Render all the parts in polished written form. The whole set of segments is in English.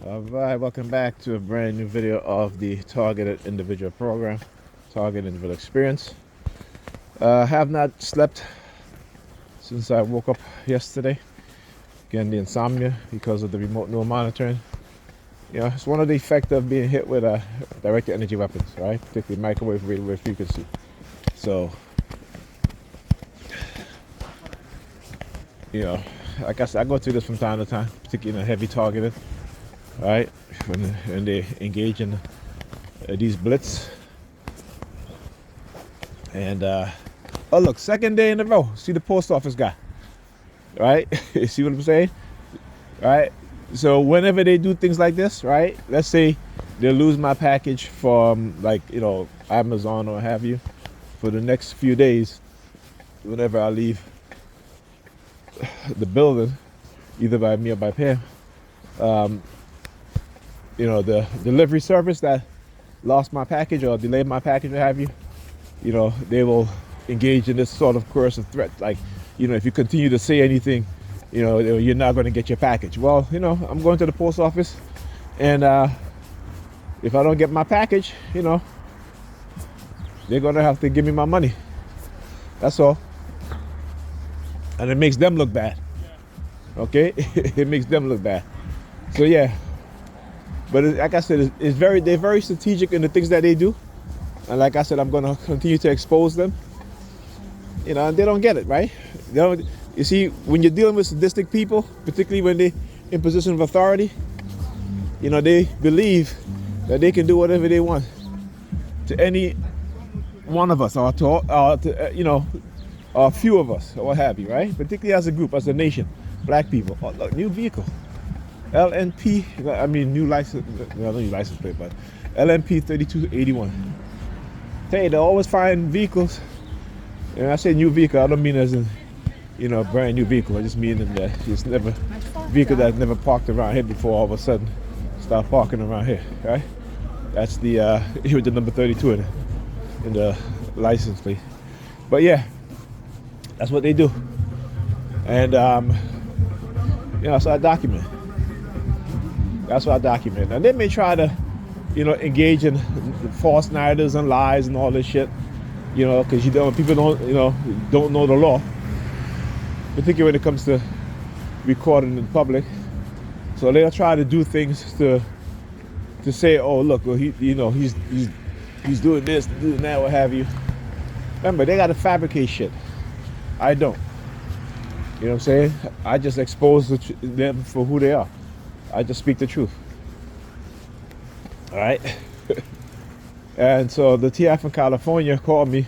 Alright, welcome back to a brand new video of the Targeted Individual Program, Targeted Individual Experience. Have not slept since I woke up yesterday. Again, the insomnia because of the remote neural monitoring. You know, it's one of the effects of being hit with directed energy weapons, right? Particularly microwave, radio wave frequency. So, you know, like I said, I go through this from time to time, particularly in a heavy targeted. Right, when they engage in these blitz, and oh look, second day in a row. See the post office guy, right? You see what I'm saying, right? So whenever they do things like this, right? Let's say they lose my package from Amazon or have you, for the next few days. Whenever I leave the building, either by me or by Pam. The delivery service that lost my package or delayed my package, what have you, they will engage in this sort of coercive threat. Like, if you continue to say anything, you're not going to get your package. Well, I'm going to the post office, and if I don't get my package, they're going to have to give me my money. That's all. And it makes them look bad. Okay? It makes them look bad. So, yeah. But like I said, they're very strategic in the things that they do. And like I said, I'm going to continue to expose them. And they don't get it, right? You see, when you're dealing with sadistic people, particularly when they're in position of authority, they believe that they can do whatever they want to any one of us, or to a few of us, or what have you, right? Particularly as a group, as a nation, black people. Oh, look, new vehicle. LNP, new license, no, not new license plate, but LNP 3281. Tell you, they always find vehicles, and I say new vehicle, I don't mean as in, brand new vehicle. I just mean that it's never, vehicle that's never parked around here before, all of a sudden start parking around here, right? That's the, here with the number 32 in the license plate. But yeah, that's what they do. And, so I document. That's what I document. And they may try to, engage in false narratives and lies and all this shit, because people don't know the law, particularly when it comes to recording in public. So they'll try to do things to say, oh look, well, he's doing this, doing that, what have you. Remember, they got to fabricate shit. I don't. You know what I'm saying? I just expose them for who they are. I just speak the truth. All right. And so the TI from California called me,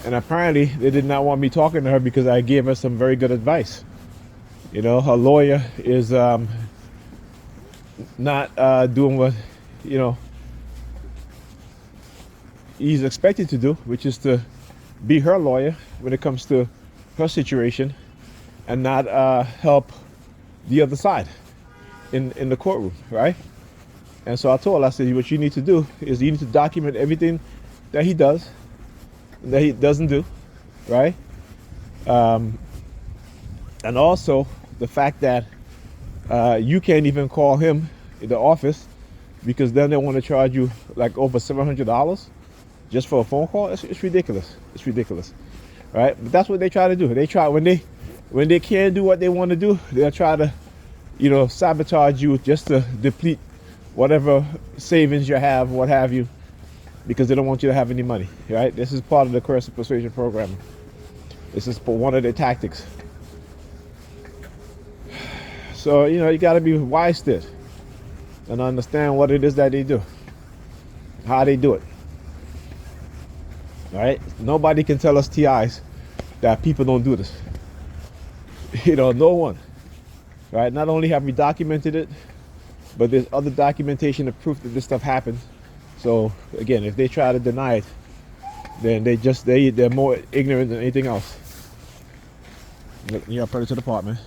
and apparently they did not want me talking to her because I gave her some very good advice. Her lawyer is not doing what he's expected to do, which is to be her lawyer when it comes to her situation, and not help the other side in the courtroom, right? And so I told her, I said, what you need to do is you need to document everything that he does and that he doesn't do, right? And also the fact that you can't even call him in the office, because then they want to charge you like over $700 just for a phone call. It's ridiculous. It's ridiculous, right? But that's what they try to do. They try, when they can't do what they want to do, they'll try to sabotage you just to deplete whatever savings you have, what have you, because they don't want you to have any money, right? This is part of the coercive persuasion program. This is one of their tactics. So, you got to be wise to it and understand what it is that they do, how they do it, all right? Nobody can tell us TIs that people don't do this. No one. Right? Not only have we documented it, but there's other documentation of proof that this stuff happens. So again, if they try to deny it, then they're more ignorant than anything else. Look, New York Predator Department.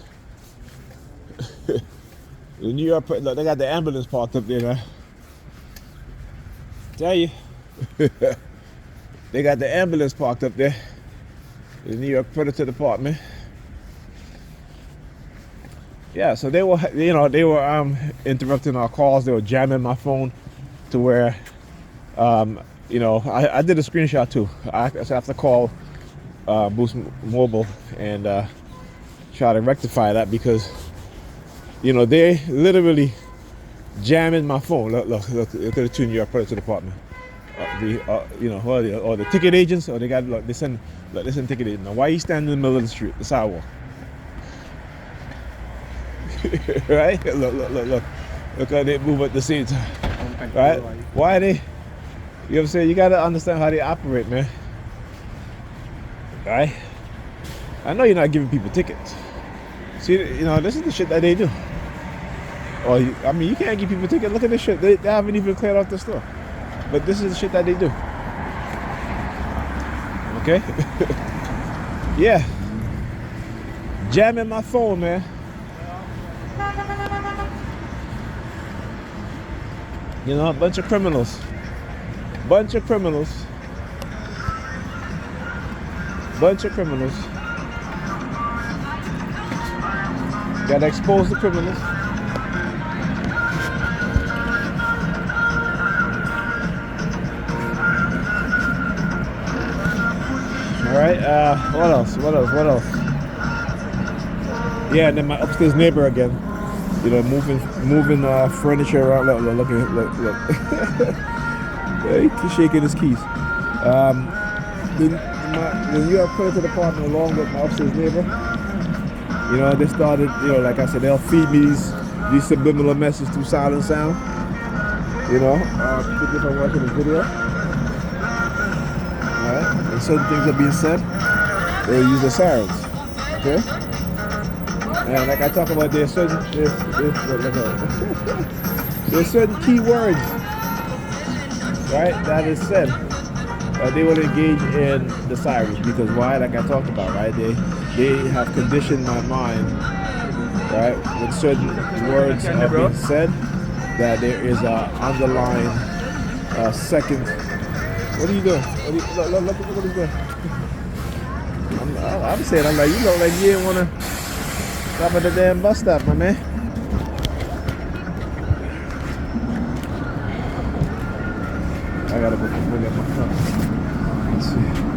The New York, look, they got the ambulance parked up there now. Tell you, they got the ambulance parked up there. The New York Predator Department. Yeah, so they were, they were interrupting our calls. They were jamming my phone to where, I did a screenshot too. I have to call Boost Mobile and try to rectify that because, they literally jamming my phone. Look at the two New York Police Department. Who are they? Or the ticket agents, or they got look. They send ticket agents. Now, why you standing in the middle of the street, the sidewalk? Right? Look how they move at the same time. Right? Why are they? You know what I'm saying? You gotta understand how they operate, man. Right? I know you're not giving people tickets. See, this is the shit that they do. Or you can't give people tickets. Look at this shit. They haven't even cleared off the store. But this is the shit that they do. Okay? Yeah. Jamming my phone, man. A bunch of criminals. Bunch of criminals. Gotta expose the criminals. All right. What else? Yeah, and then my upstairs neighbor again. Moving furniture around. Look. Yeah, he's shaking his keys. The New York Police Department, along with my upstairs neighbor, they started, like I said, they'll feed me these subliminal messages through silent sound. Particularly if I'm watching a video. Alright, and certain things are being said, they'll use the sirens. Okay? And like I talk about, there's certain key words, right, that is said. They will engage in the sirens because why? Like I talked about, right? They have conditioned my mind, right, with certain words are being said that there is a underlying second. What are you doing? Look what he's doing. I'm saying, I'm like, you look like you didn't want to stop at the damn bus stop, my man. I gotta go bring up my car. Let's see.